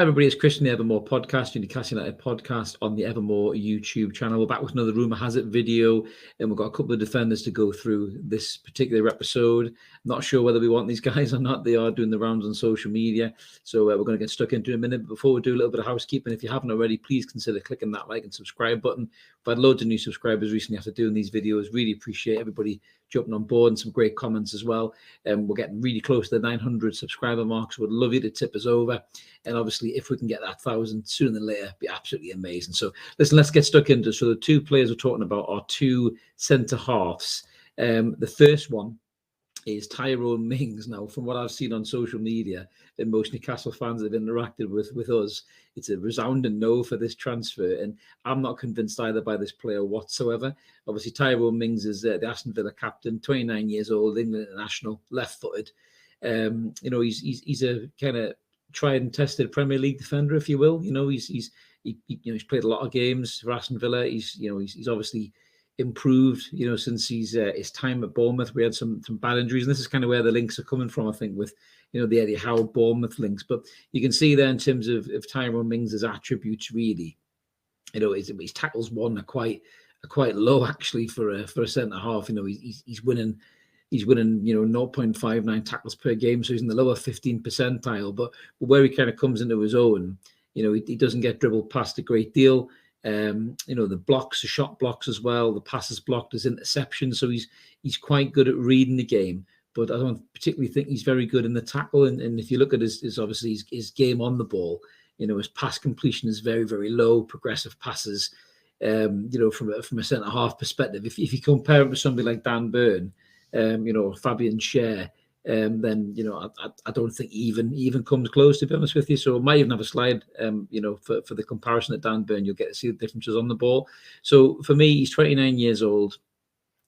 everybody, it's Chris from the Evermore podcast, Newcastle United podcast on the Evermore YouTube channel. We're back with another Rumour Has It video, and we've got a couple of defenders to go through this particular episode. Not sure whether we want these guys or not. They are doing the rounds on social media, so we're going to get stuck into it in a minute. But before we do a little bit of housekeeping, if you haven't already, please consider clicking that like and subscribe button. We've had loads of new subscribers recently after doing these videos. Really appreciate everybody jumping on board and some great comments as well. We're getting really close to the 900 subscriber mark, so we'd love you to tip us over. And obviously, if we can get that 1,000 sooner than later, it'd be absolutely amazing. So listen, let's get stuck into it. So the two players we're talking about are two centre halves. The first one is Tyrone Mings. Now, from what I've seen on social media and most Newcastle fans that have interacted with us, it's a resounding no for this transfer. And I'm not convinced either by this player whatsoever. Obviously, Tyrone Mings is the Aston Villa captain, 29 years old, England international, left-footed. He's a kind of tried and tested Premier League defender, if you will. He's played a lot of games for Aston Villa. He's obviously improved, since his time at Bournemouth. We had some bad injuries, and this is kind of where the links are coming from, I think, with the Eddie Howe Bournemouth links. But you can see there in terms of Tyrone Mings' attributes, really, his tackles won are quite low actually for a centre half. He's winning. He's winning, 0.59 tackles per game, so he's in the lower 15th percentile. But where he kind of comes into his own, he doesn't get dribbled past a great deal. The blocks, the shot blocks as well, the passes blocked, his interceptions. So he's quite good at reading the game. But I don't particularly think he's very good in the tackle. And if you look at his obviously his game on the ball, his pass completion is very, very low, progressive passes. From a centre half perspective, if you compare him to somebody like Dan Burn, Fabian Schär, then I don't think he even comes close, to be honest with you. So I might even have a slide, for the comparison at Dan Burn. You'll get to see the differences on the ball. So for me, he's 29 years old.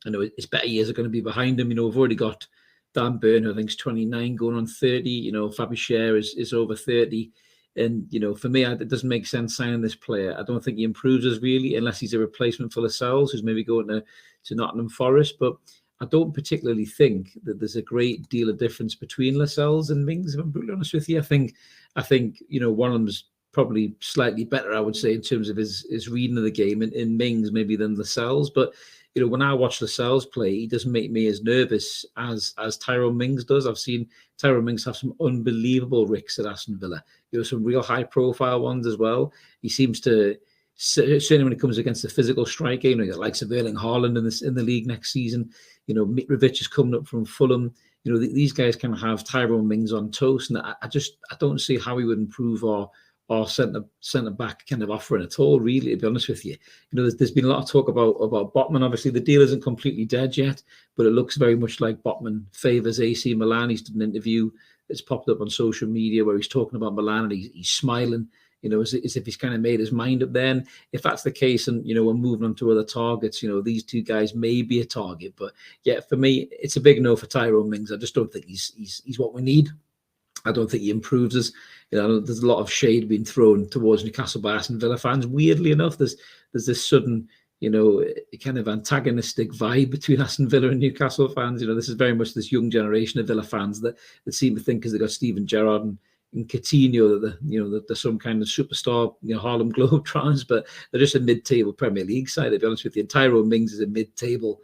I know his better years are going to be behind him. We've already got Dan Burn, who I think is 29, going on 30. Fabian Schär is over 30. And, for me, it doesn't make sense signing this player. I don't think he improves us really, unless he's a replacement for Lascelles, who's maybe going to Nottingham Forest. But I don't particularly think that there's a great deal of difference between Lascelles and Mings, if I'm brutally honest with you. I think one of them's probably slightly better, I would say, in terms of his reading of the game in Mings maybe than Lascelles. But when I watch Lascelles play, he doesn't make me as nervous as Tyrone Mings does. I've seen Tyrone Mings have some unbelievable ricks at Aston Villa. Some real high-profile ones as well. He seems to, certainly when it comes against the physical striker, you got likes of Erling Haaland in the league next season. Mitrovic is coming up from Fulham. These guys kind of have Tyrone Mings on toast, and I don't see how he would improve our centre back kind of offering at all, really, to be honest with you. There's been a lot of talk about Botman. Obviously, the deal isn't completely dead yet, but it looks very much like Botman favours AC Milan. He's done an interview that's popped up on social media where he's talking about Milan, and he's smiling, as if he's kind of made his mind up there. And if that's the case, and we're moving on to other targets, these two guys may be a target. But yeah, for me, it's a big no for Tyrone Mings. I just don't think he's what we need. I don't think he improves us. There's a lot of shade being thrown towards Newcastle by Aston Villa fans. Weirdly enough, there's this sudden, kind of antagonistic vibe between Aston Villa and Newcastle fans. This is very much this young generation of Villa fans that seem to think because they got Steven Gerrard and Coutinho that they're some kind of superstar, Harlem Globetrotters, but they're just a mid-table Premier League side, to be honest with you. And Tyrone Mings is a mid-table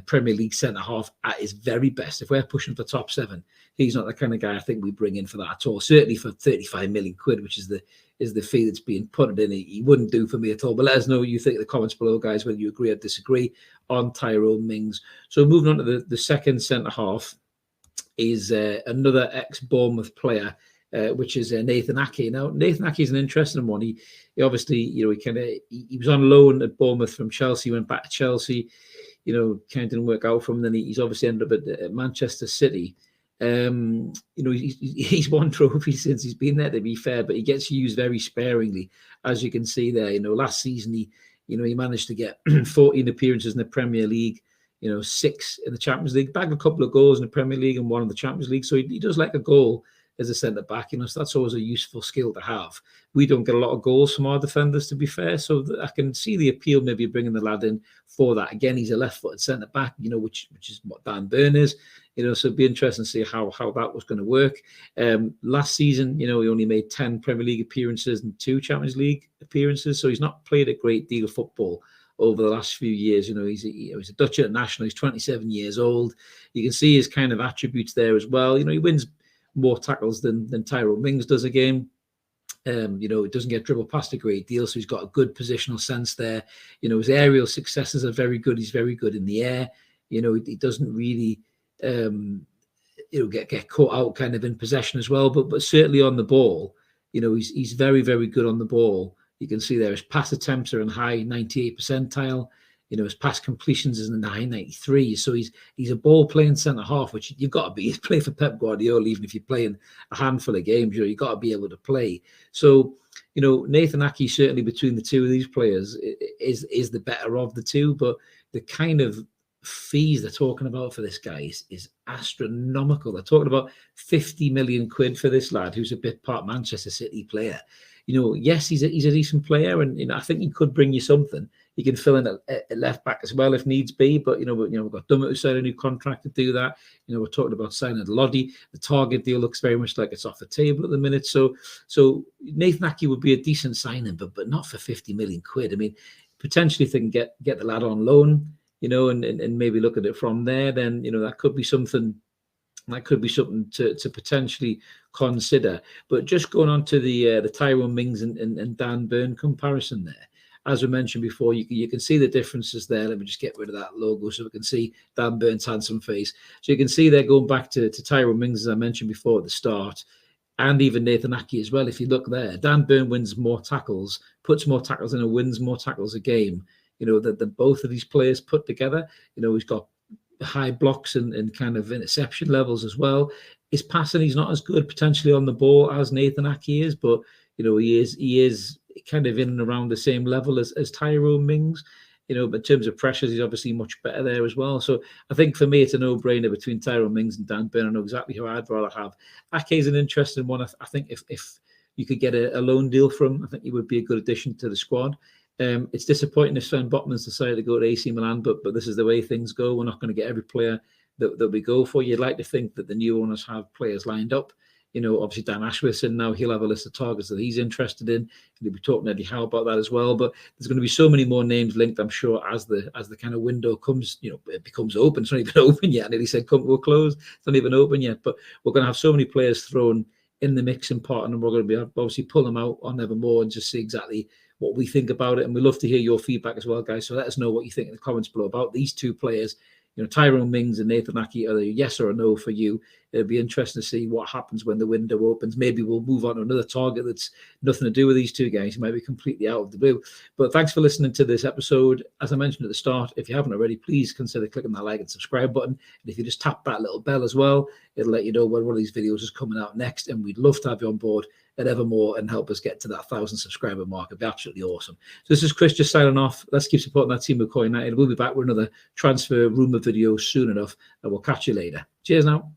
Premier League centre-half at his very best. If we're pushing for top 7, he's not the kind of guy I think we bring in for that at all. Certainly for 35 million quid, which is the fee that's being put in. He wouldn't do for me at all. But let us know what you think in the comments below, guys, whether you agree or disagree on Tyrone Mings. So moving on to the second centre-half is another ex-Bournemouth player, which is Nathan Ake. Now, Nathan Ake is an interesting one. He obviously, he was on loan at Bournemouth from Chelsea, went back to Chelsea, kind of didn't work out for him. Then he's obviously ended up at Manchester City. He's won trophies since he's been there, to be fair, but he gets used very sparingly, as you can see there. Last season he managed to get 14 appearances in the Premier League, 6 in the Champions League, bagged a couple of goals in the Premier League and 1 in the Champions League. So he does like a goal as a centre back, so that's always a useful skill to have. We don't get a lot of goals from our defenders, to be fair, so I can see the appeal maybe bringing the lad in for that. Again, he's a left-footed centre back, which is what Dan Burn is. So it'd be interesting to see how that was going to work. Last season, he only made 10 Premier League appearances and 2 Champions League appearances, so he's not played a great deal of football over the last few years. He's a Dutch international. He's 27 years old. You can see his kind of attributes there as well. He wins more tackles than Tyrone Mings does a game. He doesn't get dribbled past a great deal, so he's got a good positional sense there. His aerial successes are very good. He's very good in the air. He doesn't really get caught out kind of in possession as well, but certainly on the ball, he's very, very good on the ball. You can see there his pass attempts are in high 98 percentile. His pass completions is in the high 93. So he's a ball playing centre half, which you've got to be. You play for Pep Guardiola, even if you're playing a handful of games, you've got to be able to play. So Nathan Ake, certainly between the two of these players, is the better of the two. But the kind of fees they're talking about for this guy is astronomical. They're talking about 50 million quid for this lad, who's a bit part Manchester City player. Yes, he's a decent player, and I think he could bring you something. He can fill in at left back as well if needs be. But we've got Dummett who signed a new contract to do that. We're talking about signing Lodi. The Target deal looks very much like it's off the table at the minute. So Nathan Ake would be a decent signing, but not for 50 million quid. I mean, potentially if they can get the lad on loan, and maybe look at it from there, then that could be something. That could be something to potentially consider. But just going on to the Tyrone Mings and Dan Burn comparison there, as we mentioned before, you can see the differences there. Let me just get rid of that logo so we can see Dan Burn's handsome face. So you can see they're going back to Tyrone Mings, as I mentioned before at the start, and even Nathan Ake as well. If you look there, Dan Burn wins more tackles, puts more tackles in and wins more tackles a game, than both of these players put together. He's got high blocks and kind of interception levels as well. His passing, he's not as good potentially on the ball as Nathan Ake is, but he is kind of in and around the same level as Tyrone Mings. But in terms of pressures, he's obviously much better there as well. So I think for me, it's a no-brainer between Tyrone Mings and Dan Burn. I know exactly who I'd rather have. Ake is an interesting one. I think if you could get a loan deal from, I think he would be a good addition to the squad. It's disappointing if Sven Botman's decided to go to AC Milan, but this is the way things go. We're not going to get every player that we go for. You'd like to think that the new owners have players lined up. Obviously Dan Ashworth's in now. He'll have a list of targets that he's interested in. He'll be talking to Eddie Howe about that as well. But there's going to be so many more names linked, I'm sure, as the kind of window comes, it becomes open. It's not even open yet. I nearly said come to a close. It's not even open yet. But we're going to have so many players thrown in the mixing pot, and we're going to be obviously pull them out on Evermore and just see exactly what we think about it. And we'd love to hear your feedback as well, guys. So let us know what you think in the comments below about these two players. Tyrone Mings and Nathan Ake, are they a yes or a no for you? It'll be interesting to see what happens when the window opens. Maybe we'll move on to another target that's nothing to do with these two guys. He might be completely out of the blue. But thanks for listening to this episode. As I mentioned at the start, if you haven't already, please consider clicking that like and subscribe button. And if you just tap that little bell as well, it'll let you know when one of these videos is coming out next. And we'd love to have you on board at Evermore and help us get to that 1,000 subscriber mark. It'd be absolutely awesome. So this is Chris just signing off. Let's keep supporting that team of Core United. We'll be back with another transfer rumour video soon enough, and we'll catch you later. Cheers now.